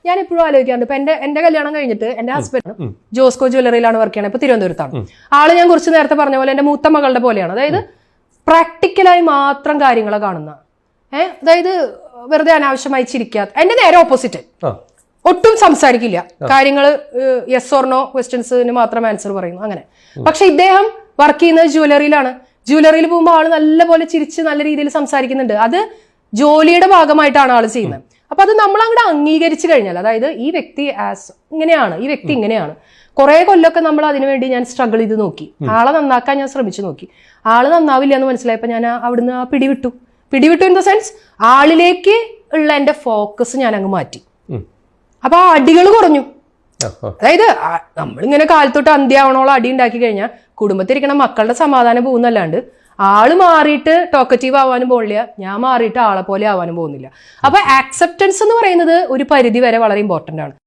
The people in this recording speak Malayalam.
ഞാൻ ഇപ്പോഴും ആലോചിക്കാറുണ്ട്. ഇപ്പൊ എന്റെ കല്യാണം കഴിഞ്ഞിട്ട് എന്റെ ഹസ്ബൻഡ് ജോസ്കോ ജ്വല്ലറിയിലാണ് വർക്ക് ചെയ്യണത്. ഇപ്പൊ തിരുവനന്തപുരത്താണ് ആള്. ഞാൻ കുറച്ച് നേരത്തെ പറഞ്ഞ പോലെ എന്റെ മൂത്ത മകളുടെ പോലെയാണ്. അതായത് പ്രാക്ടിക്കലായി മാത്രം കാര്യങ്ങളെ കാണുന്ന, അതായത് വെറുതെ അനാവശ്യമായി ചിരിക്കാത്ത. എന്റെ നേരെ ഓപ്പോസിറ്റ്, ഒട്ടും സംസാരിക്കില്ല, കാര്യങ്ങള് യെസ് ഓർ നോ ക്വസ്റ്റ്യൻസിന് മാത്രം ആൻസർ പറയുന്നു അങ്ങനെ. പക്ഷെ ഇദ്ദേഹം വർക്ക് ചെയ്യുന്നത് ജ്വല്ലറിയിലാണ്. ജ്വല്ലറിയിൽ പോകുമ്പോൾ ആള് നല്ലപോലെ ചിരിച്ച് നല്ല രീതിയിൽ സംസാരിക്കുന്നുണ്ട്. അത് ജോലിയുടെ ഭാഗമായിട്ടാണ് ആള് ചെയ്യുന്നത്. അപ്പൊ അത് നമ്മൾ അങ്ങോട്ട് അംഗീകരിച്ചു കഴിഞ്ഞാൽ, അതായത് ഈ വ്യക്തി ഇങ്ങനെയാണ്, ഈ വ്യക്തി ഇങ്ങനെയാണ്. കുറെ കൊല്ലമൊക്കെ നമ്മൾ അതിനുവേണ്ടി ഞാൻ സ്ട്രഗിൾ ചെയ്ത് നോക്കി, ആളെ നന്നാക്കാൻ ഞാൻ ശ്രമിച്ചു നോക്കി. ആള് നന്നാവില്ല എന്ന് മനസ്സിലായപ്പോ ഞാൻ അവിടുന്ന് പിടിവിട്ടു ഇൻ ദ സെൻസ് ആളിലേക്ക് ഉള്ള എന്റെ ഫോക്കസ് ഞാൻ അങ്ങ് മാറ്റി. അപ്പൊ ആ അടികൾ കുറഞ്ഞു. അതായത് നമ്മളിങ്ങനെ കാലത്തൊട്ട് അന്ത്യാവണോളം അടി ഉണ്ടാക്കി കഴിഞ്ഞാൽ കുടുംബത്തിരിക്കണ മക്കളുടെ സമാധാനം പോകുന്നല്ലാണ്ട് ആള് മാറിയിട്ട് ടോക്കറ്റീവ് ആവാനും പോകില്ല, ഞാൻ മാറിയിട്ട് ആളെ പോലെ ആവാനും പോകുന്നില്ല. അപ്പൊ ആക്സെപ്റ്റൻസ് എന്ന് പറയുന്നത് ഒരു പരിധി വരെ വളരെ ഇമ്പോർട്ടന്റ് ആണ്.